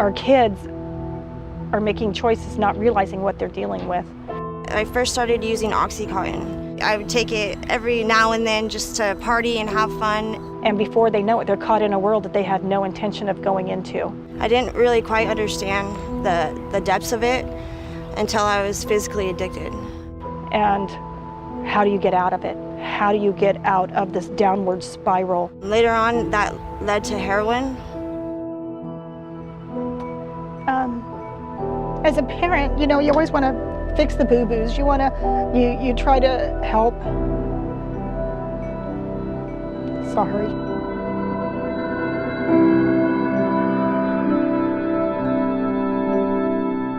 our kids are making choices not realizing what they're dealing with. I first started using Oxycontin. I would take it every now and then just to party and have fun. And before they know it, they're caught in a world that they had no intention of going into. I didn't really quite understand the depths of it until I was physically addicted. And how do you get out of it? How do you get out of this downward spiral? Later on, that led to heroin. As a parent, you know, you always want to fix the boo-boos. You try to help. Sorry.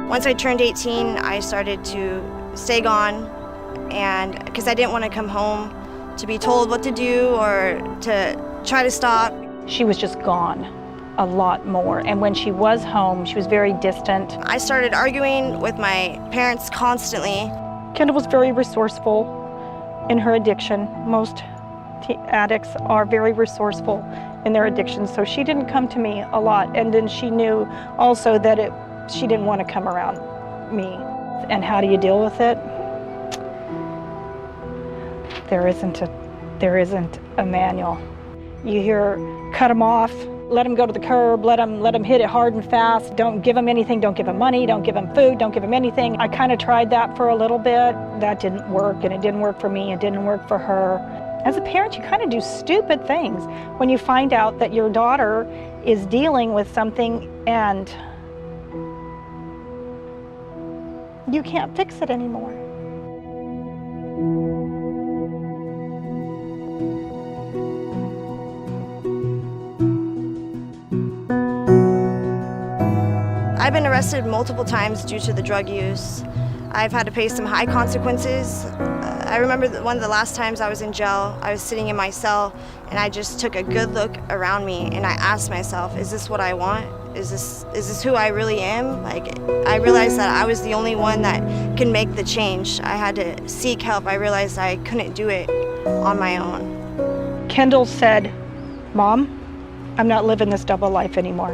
Once I turned 18, I started to stay gone, and because I didn't want to come home to be told what to do or to try to stop. She was just gone a lot more, and when she was home, she was very distant. I started arguing with my parents constantly. Kendal was very resourceful in her addiction. Most addicts are very resourceful in their addiction, so she didn't come to me a lot, and then she knew also that she didn't want to come around me. And how do you deal with it? There isn't a manual. You hear, cut them off, let them go to the curb, let them hit it hard and fast. Don't give them anything, don't give them money, don't give them food, don't give them anything. I kind of tried that for a little bit. That didn't work, and it didn't work for me, it didn't work for her. As a parent, you kind of do stupid things when you find out that your daughter is dealing with something and you can't fix it anymore. I've been arrested multiple times due to the drug use. I've had to pay some high consequences. I remember one of the last times I was in jail, I was sitting in my cell and I just took a good look around me and I asked myself, is this what I want? Is this who I really am? Like, I realized that I was the only one that can make the change. I had to seek help. I realized I couldn't do it on my own. Kendal said, "Mom, I'm not living this double life anymore."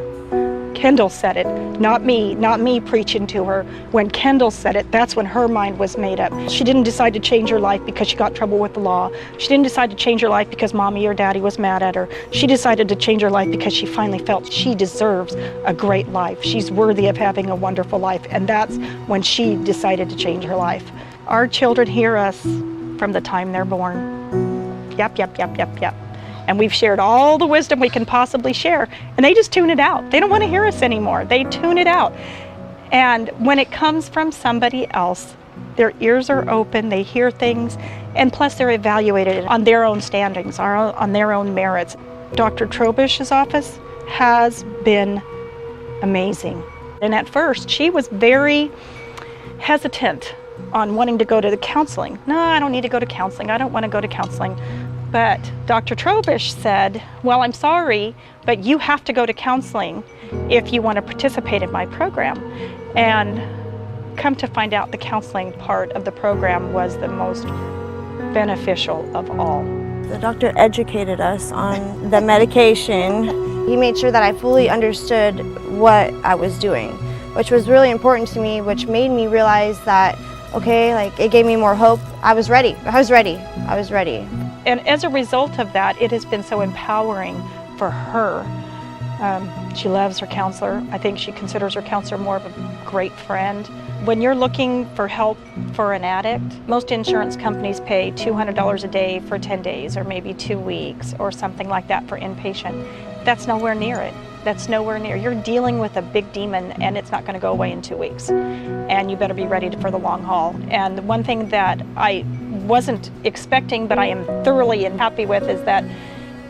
Kendal said it, not me preaching to her. When Kendal said it, that's when her mind was made up. She didn't decide to change her life because she got in trouble with the law. She didn't decide to change her life because mommy or daddy was mad at her. She decided to change her life because she finally felt she deserves a great life. She's worthy of having a wonderful life, and that's when she decided to change her life. Our children hear us from the time they're born. Yep, yep, yep, yep, yep. And we've shared all the wisdom we can possibly share, and they just tune it out. They don't want to hear us anymore. They tune it out. And when it comes from somebody else, their ears are open, they hear things, and plus they're evaluated on their own standings, on their own merits. Dr. Trobish's office has been amazing. And at first, she was very hesitant on wanting to go to the counseling. No, I don't need to go to counseling. I don't want to go to counseling. But Dr. Trobish said, well, I'm sorry, but you have to go to counseling if you want to participate in my program. And come to find out, the counseling part of the program was the most beneficial of all. The doctor educated us on the medication. He made sure that I fully understood what I was doing, which was really important to me, which made me realize that, okay, like, it gave me more hope. I was ready. And as a result of that, it has been so empowering for her. She loves her counselor. I think she considers her counselor more of a great friend. When you're looking for help for an addict, most insurance companies pay $200 a day for 10 days or maybe 2 weeks or something like that for inpatient. That's nowhere near it. That's nowhere near. You're dealing with a big demon and it's not going to go away in 2 weeks. And you better be ready for the long haul. And one thing that I wasn't expecting, but I am thoroughly happy with, is that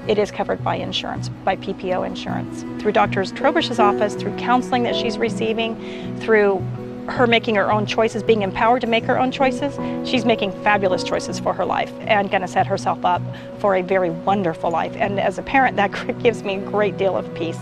it is covered by insurance, by PPO insurance. Through Dr. Trobish's office, through counseling that she's receiving, through her making her own choices, being empowered to make her own choices, she's making fabulous choices for her life and going to set herself up for a very wonderful life. And as a parent, that gives me a great deal of peace.